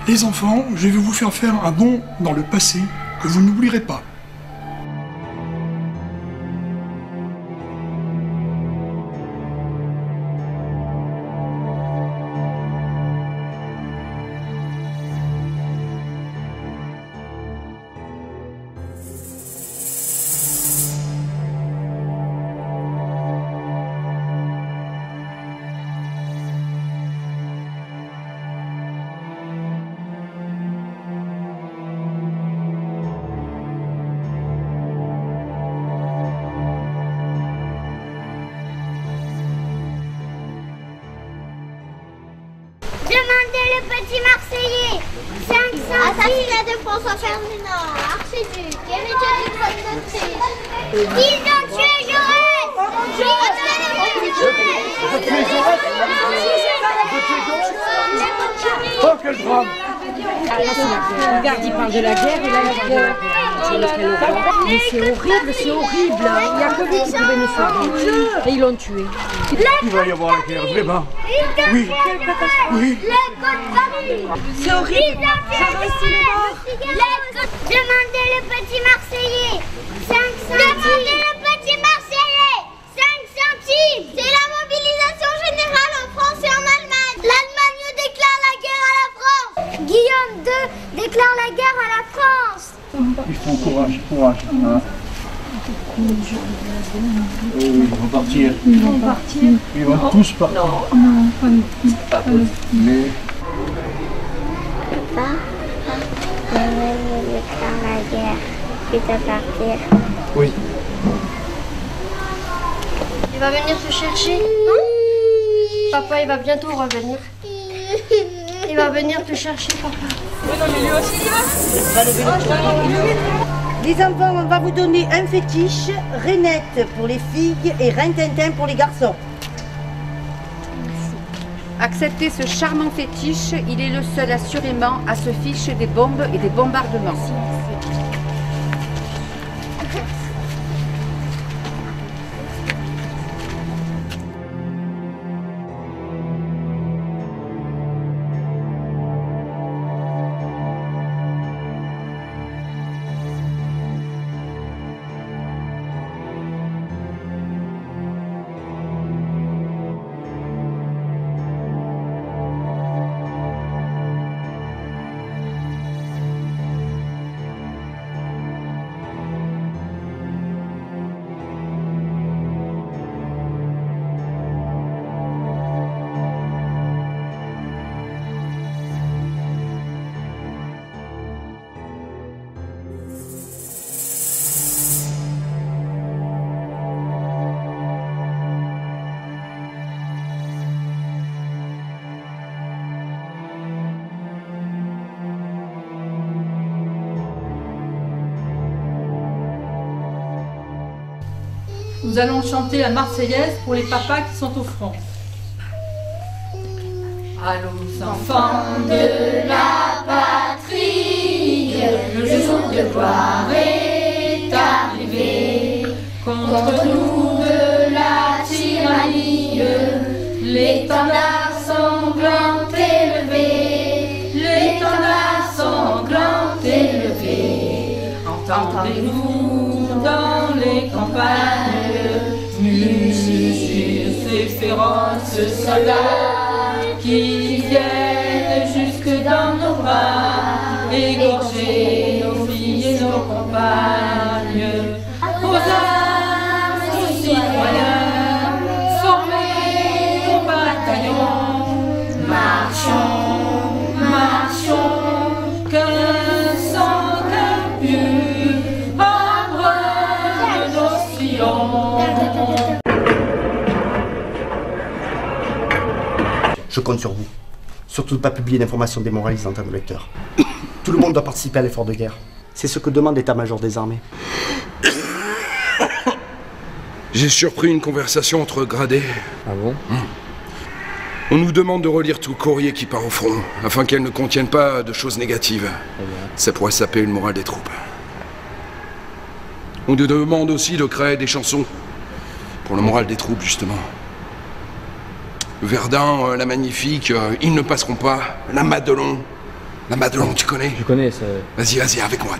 Les enfants, je vais vous faire faire un bond dans le passé que vous n'oublierez pas. Demandez le petit Marseillais. 5 centimes. Assassinat de François Ferdinand. Archiduc. Héritier du trône d'Autriche. Ils ont tué Jaurès. Oh, quel drame! Regarde, il parle de la guerre et là, la guerre. Mais c'est horrible, c'est horrible. Il y a que lui qui pouvait nous sauver. Et ils l'ont tué. Il va y avoir la guerre, vraiment. Oui, oui. C'est horrible. Demandez le petit Marseillais. 5 centimes. Demandez le petit Marseillais. 5 centimes. C'est la mobilisation générale en France et en Allemagne. L'Allemagne déclare la guerre à la France. Guillaume II déclare la guerre à la France. Il faut courage, courage. Hein. Oui, ils vont partir. Ils vont partir. Ils vont tous partir. Non, c'est pas possible. Mais... Papa, l'Allemagne déclare la guerre. Tu dois partir. Oui. Il va venir te chercher? Papa, il va bientôt revenir. Il va venir te chercher, papa. Les enfants, on va vous donner un fétiche, Rainette pour les filles et Rintintin pour les garçons. Acceptez ce charmant fétiche, il est le seul assurément à se ficher des bombes et des bombardements. Nous allons chanter la Marseillaise pour les papas qui sont au front. Allons enfants de la patrie, le jour de gloire est arrivé. Contre nous de la tyrannie, l'étendard sanglant élevé, l'étendard sanglant élevé. Entendez-vous dans les campagnes mugir ces féroces soldats qui viennent jusque dans nos bras, égorger nos filles et nos compagnes. Aux armes, aux citoyens, formés au bataillon, marchons, marchons, qu'un sang, qu'un pieu, embrun de nos sillons. Je compte sur vous. Surtout ne pas publier d'informations démoralisantes à nos lecteurs. Tout le monde doit participer à l'effort de guerre. C'est ce que demande l'état-major des armées. J'ai surpris une conversation entre gradés. Ah bon? On nous demande de relire tout courrier qui part au front, afin qu'elle ne contienne pas de choses négatives. Ça pourrait saper le moral des troupes. On nous demande aussi de créer des chansons pour le moral des troupes, justement. Verdun, la Magnifique, Ils ne passeront pas, la Madelon. La Madelon, tu connais? Je connais ça. Vas-y, avec moi.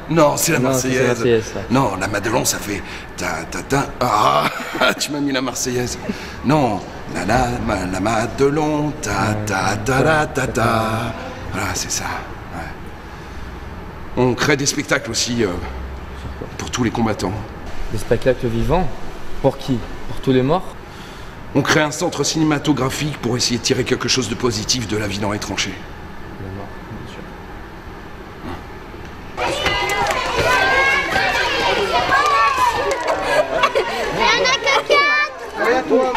Non, c'est la Marseillaise. Non, la Madelon, ça fait Ah, tu m'as mis la Marseillaise. Non, la Madelon, Voilà, c'est ça. Ouais. On crée des spectacles aussi pour tous les combattants. Des spectacles vivants? Pour qui? Pour tous les morts? On crée un centre cinématographique pour essayer de tirer quelque chose de positif de la vie dans les tranchées. Les morts, bien sûr. Allez à toi.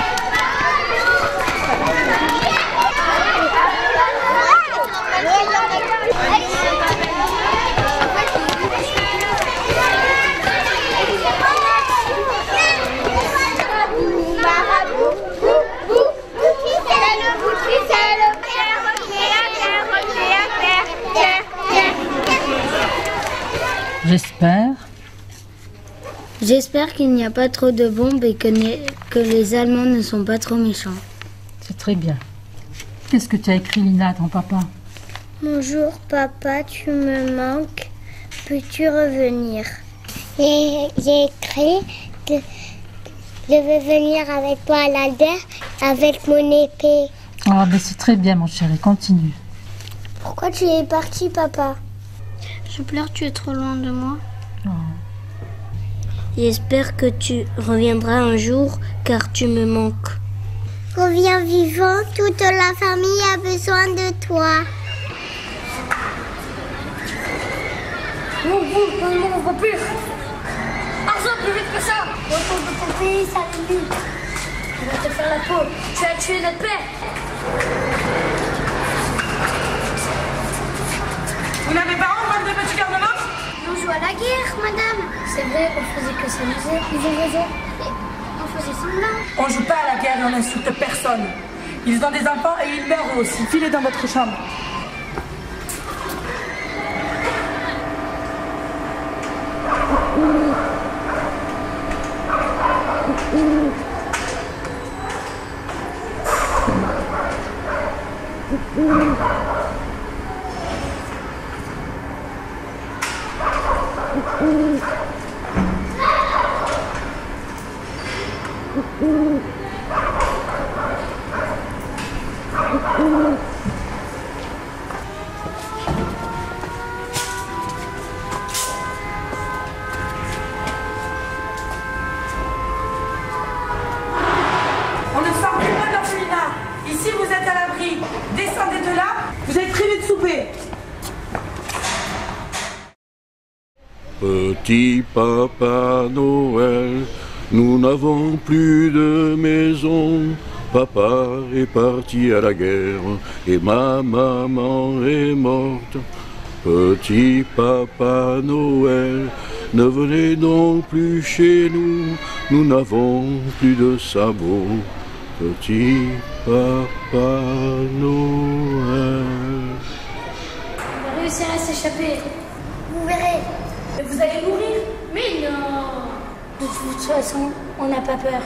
J'espère qu'il n'y a pas trop de bombes et que les Allemands ne sont pas trop méchants. C'est très bien. Qu'est-ce que tu as écrit, Lina, à ton papa? Bonjour papa, tu me manques. Peux-tu revenir? J'ai écrit que je veux venir avec toi à la guerre avec mon épée. Ah, ben c'est très bien, mon chéri. Continue. Pourquoi tu es parti, papa? Je pleure, tu es trop loin de moi. Oh. J'espère que tu reviendras un jour, car tu me manques. Reviens vivant, toute la famille a besoin de toi. On voit plus. Argent, plus vite que ça. Retourne de ton pays, Salim. On va te faire la peau. Tu as tué notre père. Vous n'avez pas honte, bande de petits garnements? On joue à la guerre, madame. C'est vrai, on faisait que s'amuser. Ils ont raison. On faisait semblant. On joue pas à la guerre et on n'insulte personne. Ils ont des enfants et ils meurent aussi. Filez dans votre chambre. On ne sort plus pas d'orphelinat. Ici, vous êtes à l'abri. Descendez de là, vous êtes privés de souper. Petit Papa Noël, nous n'avons plus de maison. Papa est parti à la guerre et ma maman est morte. Petit Papa Noël, ne venez donc plus chez nous, nous n'avons plus de sabots. Petit Papa Noël. On va réussir à s'échapper. Vous verrez. Mais vous allez mourir. Mais non. De toute façon, on n'a pas peur.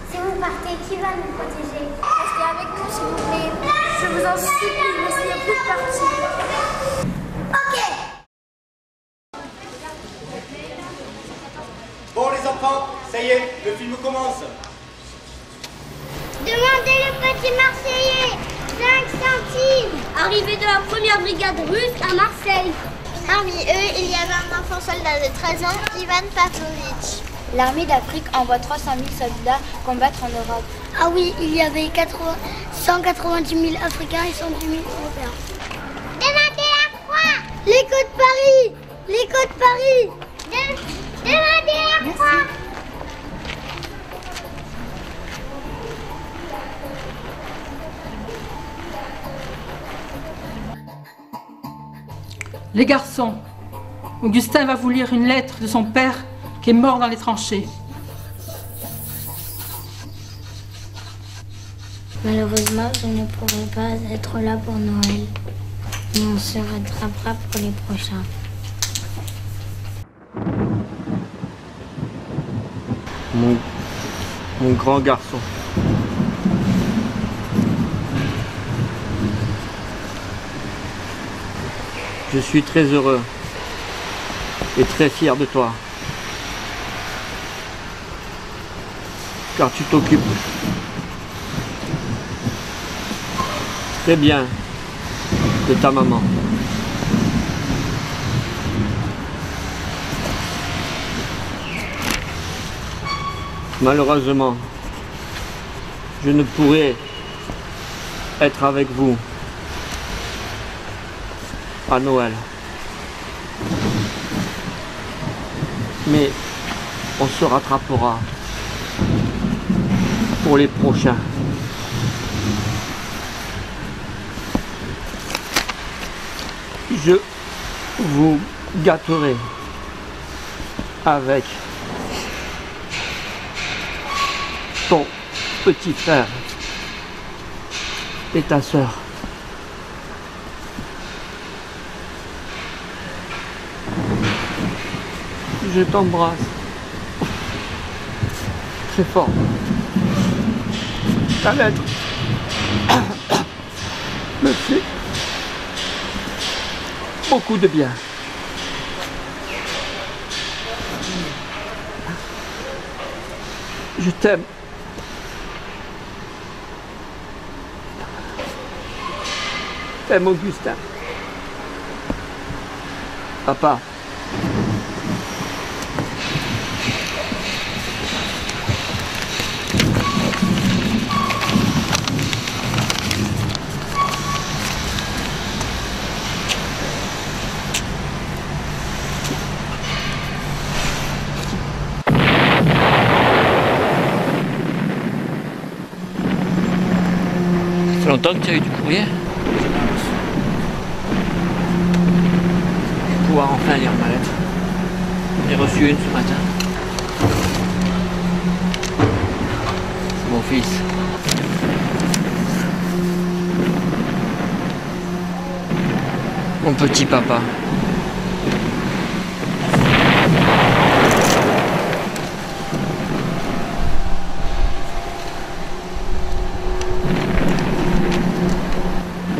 Si vous partez, qui va nous protéger? Restez avec nous, s'il vous plaît. Je vous en supplie, n'essayez plus de partir. Ok. Bon les enfants, ça y est, le film commence. Demandez le petit Marseillais. 5 centimes. Arrivée de la première brigade russe à Marseille. Parmi eux, il y avait un enfant soldat de 13 ans, Ivan Pavlovitch. L'armée d'Afrique envoie 300 000 soldats combattre en Europe. Ah oui, il y avait 190 000 Africains et 110 000 Européens. Demandez la croix. L'écho de Paris. L'écho de Paris. Demandez la croix. Les garçons, Augustin va vous lire une lettre de son père qui est mort dans les tranchées. Malheureusement, je ne pourrai pas être là pour Noël. Mais on se rattrapera pour les prochains. Mon grand garçon. Je suis très heureux et très fier de toi. Car tu t'occupes très bien de ta maman. Malheureusement, je ne pourrai être avec vous à Noël. Mais on se rattrapera pour les prochains. Je vous gâterai avec ton petit frère et ta sœur. Je t'embrasse très fort. Ta lettre me fait beaucoup de bien. Je t'aime. T'aimes Augustin. Papa. Ça fait longtemps que tu as eu du courrier? Je vais pouvoir enfin lire ma lettre. J'ai reçu une ce matin. C'est mon fils. Mon petit papa.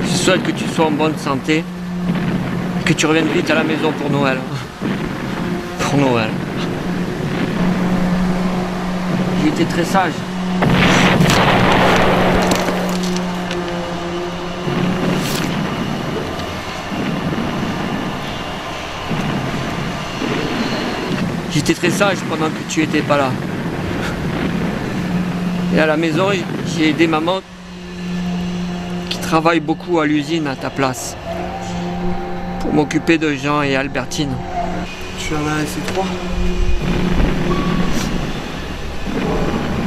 Je souhaite que tu sois en bonne santé et que tu reviennes vite à la maison pour Noël. Pour Noël. J'ai été très sage. J'étais très sage pendant que tu étais pas là. Et à la maison, j'ai aidé maman qui travaille beaucoup à l'usine à ta place. Pour m'occuper de Jean et Albertine. Tu en as laissé 3.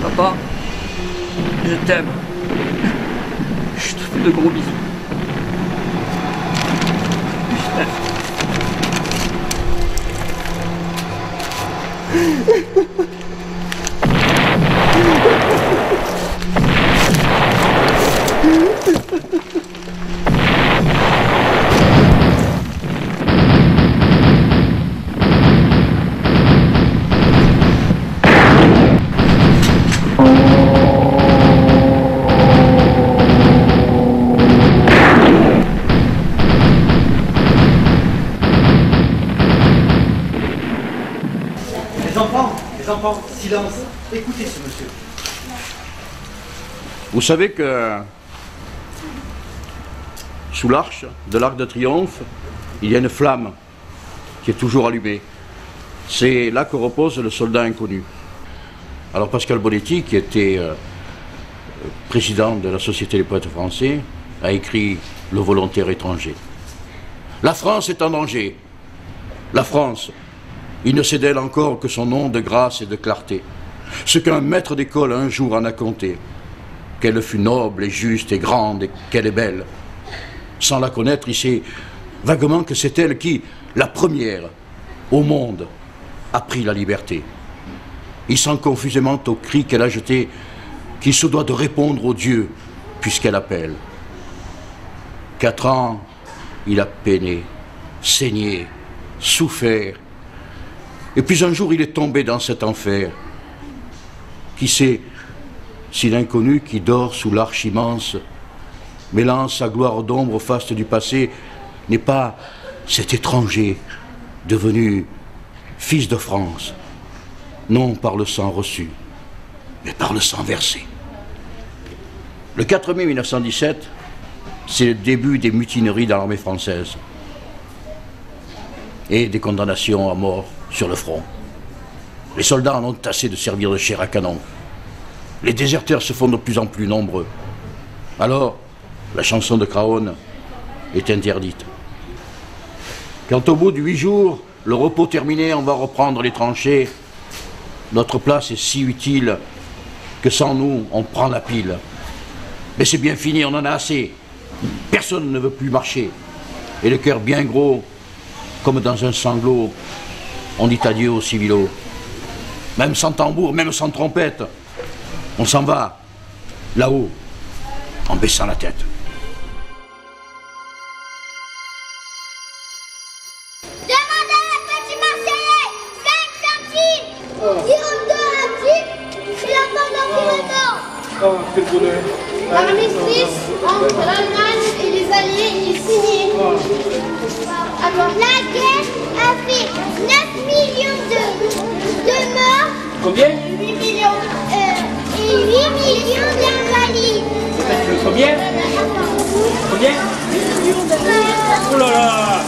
Papa, je t'aime. Je te fais de gros bisous. Je t'aime. Les enfants, silence. Écoutez ce monsieur. Vous savez que sous l'arche de l'Arc de Triomphe, il y a une flamme qui est toujours allumée. C'est là que repose le soldat inconnu. Alors Pascal Bonetti, qui était président de la Société des poètes français, a écrit Le volontaire étranger. La France est en danger. La France, il ne sait d'elle encore que son nom de grâce et de clarté. Ce qu'un maître d'école un jour en a compté. Qu'elle fut noble et juste et grande et qu'elle est belle. Sans la connaître, il sait vaguement que c'est elle qui, la première au monde, a pris la liberté. Il sent confusément au cri qu'elle a jeté qu'il se doit de répondre au Dieu puisqu'elle appelle. 4 ans, il a peiné, saigné, souffert. Et puis un jour, il est tombé dans cet enfer. Qui sait si l'inconnu qui dort sous l'arche immense, mêlant sa gloire d'ombre au faste du passé, n'est pas cet étranger devenu fils de France, non par le sang reçu, mais par le sang versé. Le 4 mai 1917, c'est le début des mutineries dans l'armée française et des condamnations à mort sur le front. Les soldats en ont assez de servir de chair à canon. Les déserteurs se font de plus en plus nombreux. Alors, la chanson de Craonne est interdite. Quand au bout de 8 jours, le repos terminé, on va reprendre les tranchées, notre place est si utile que sans nous, on prend la pile. Mais c'est bien fini, on en a assez. Personne ne veut plus marcher. Et le cœur bien gros, comme dans un sanglot, on dit adieu aux civilos. Même sans tambour, même sans trompette, on s'en va, là-haut, en baissant la tête. Demandez à Petit Marseillais, 5 centimes. Girondin actif, c'est la fin d'un Oh, quel bonheur. L'armistice entre l'Allemagne et les Alliés est signé. Alors, la guerre a fait 9 millions de morts. Combien 8 millions. Et 8 millions d'invalides. Combien Combien 8 millions d'invalides. Oh là là.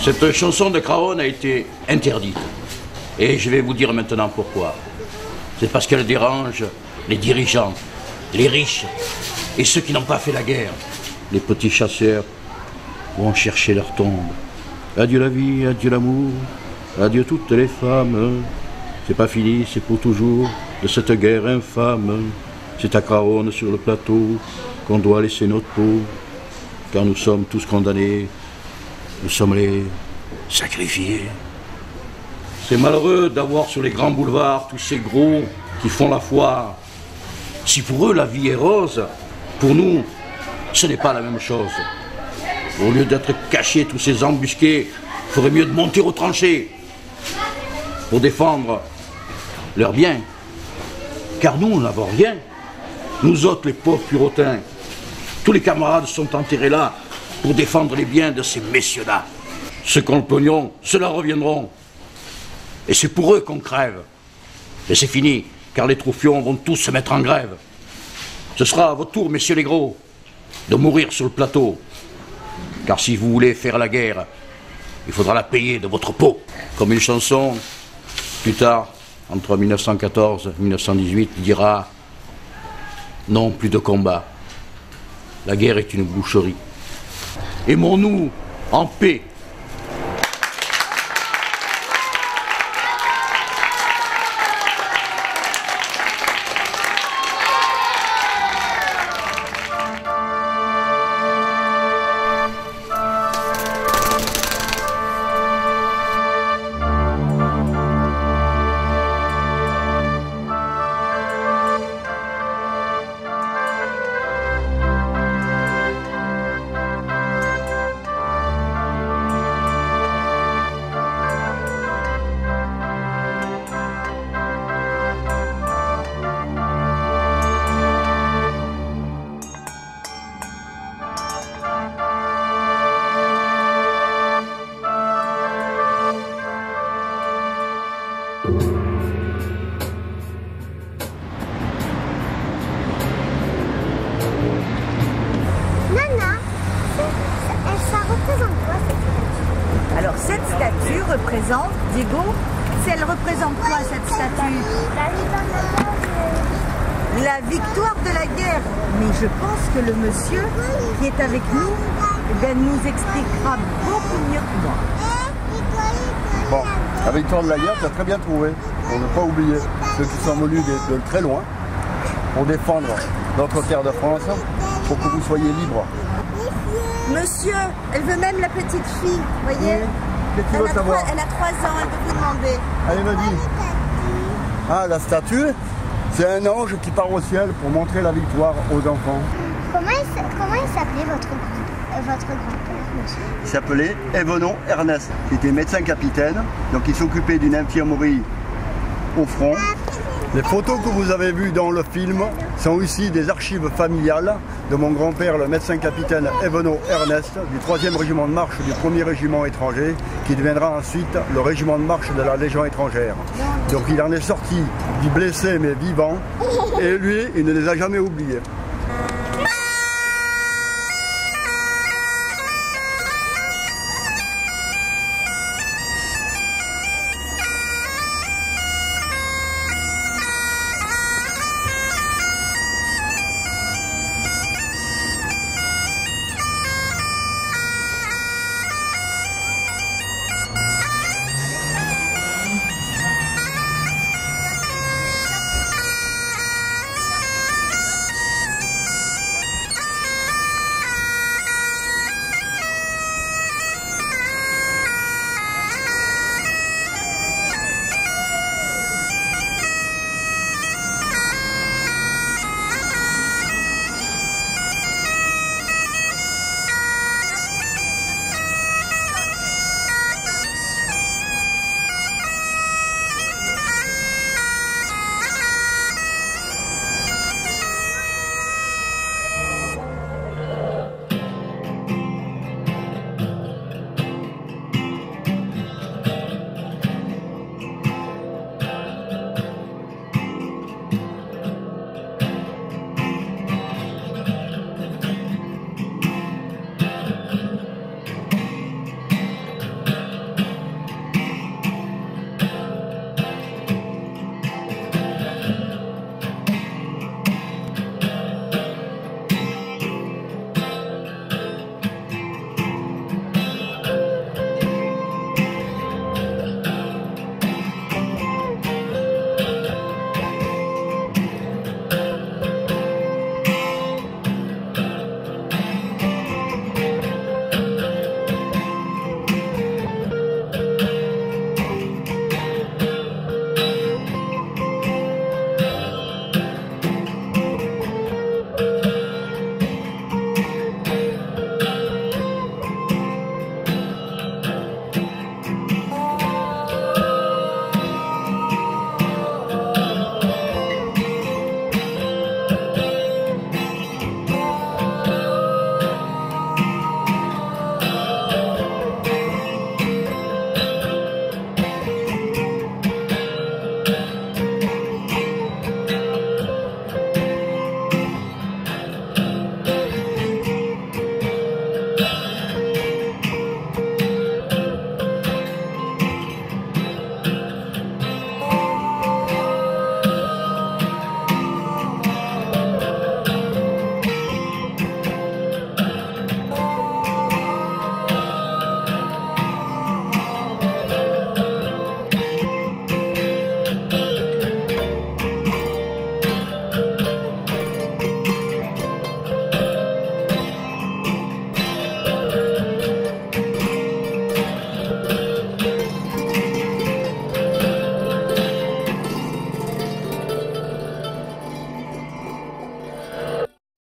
Cette chanson de Craonne a été interdite. Et je vais vous dire maintenant pourquoi. C'est parce qu'elle dérange les dirigeants, les riches et ceux qui n'ont pas fait la guerre. Les petits chasseurs vont chercher leur tombe. Adieu la vie, adieu l'amour, adieu toutes les femmes. C'est pas fini, c'est pour toujours de cette guerre infâme. C'est à Craonne sur le plateau qu'on doit laisser notre peau. Car nous sommes tous condamnés, nous sommes les sacrifiés. C'est malheureux d'avoir sur les grands boulevards tous ces gros qui font la foire. Si pour eux la vie est rose, pour nous, ce n'est pas la même chose. Au lieu d'être cachés tous ces embusqués, il faudrait mieux de monter aux tranchées pour défendre leurs biens. Car nous, nous n'avons rien. Nous autres, les pauvres purotins, tous les camarades sont enterrés là pour défendre les biens de ces messieurs-là. Ceux qui ont le pognon, ceux-là reviendront. Et c'est pour eux qu'on crève. Et c'est fini, car les troufions vont tous se mettre en grève. Ce sera à votre tour, messieurs les gros, de mourir sur le plateau. Car si vous voulez faire la guerre, il faudra la payer de votre peau. Comme une chanson, plus tard, entre 1914 et 1918, dira « Non, plus de combat. La guerre est une boucherie. Aimons-nous en paix. » Alors cette statue représente, Diego, elle représente quoi cette statue? La victoire de la guerre. Mais je pense que le monsieur qui est avec nous nous expliquera beaucoup mieux que moi. Bon, la victoire de la guerre, tu as très bien trouvé. Pour ne pas oublier ceux qui sont venus de très loin pour défendre notre terre de France, pour que vous soyez libres. Monsieur, elle veut même la petite fille, vous voyez? Qu'est-ce que tu veux savoir? Elle a 3 ans, elle peut vous demander. Allez, vas-y. Ah, la statue, c'est un ange qui part au ciel pour montrer la victoire aux enfants. Comment il s'appelait votre grand-père, monsieur? Il s'appelait Evenon Ernest. Il était médecin-capitaine, donc il s'occupait d'une infirmerie au front. Les photos que vous avez vues dans le film sont ici des archives familiales de mon grand-père, le médecin-capitaine Evenon Ernest, du 3e régiment de marche du 1er régiment étranger, qui deviendra ensuite le régiment de marche de la Légion étrangère. Donc il en est sorti du blessé mais vivant, et lui, il ne les a jamais oubliés.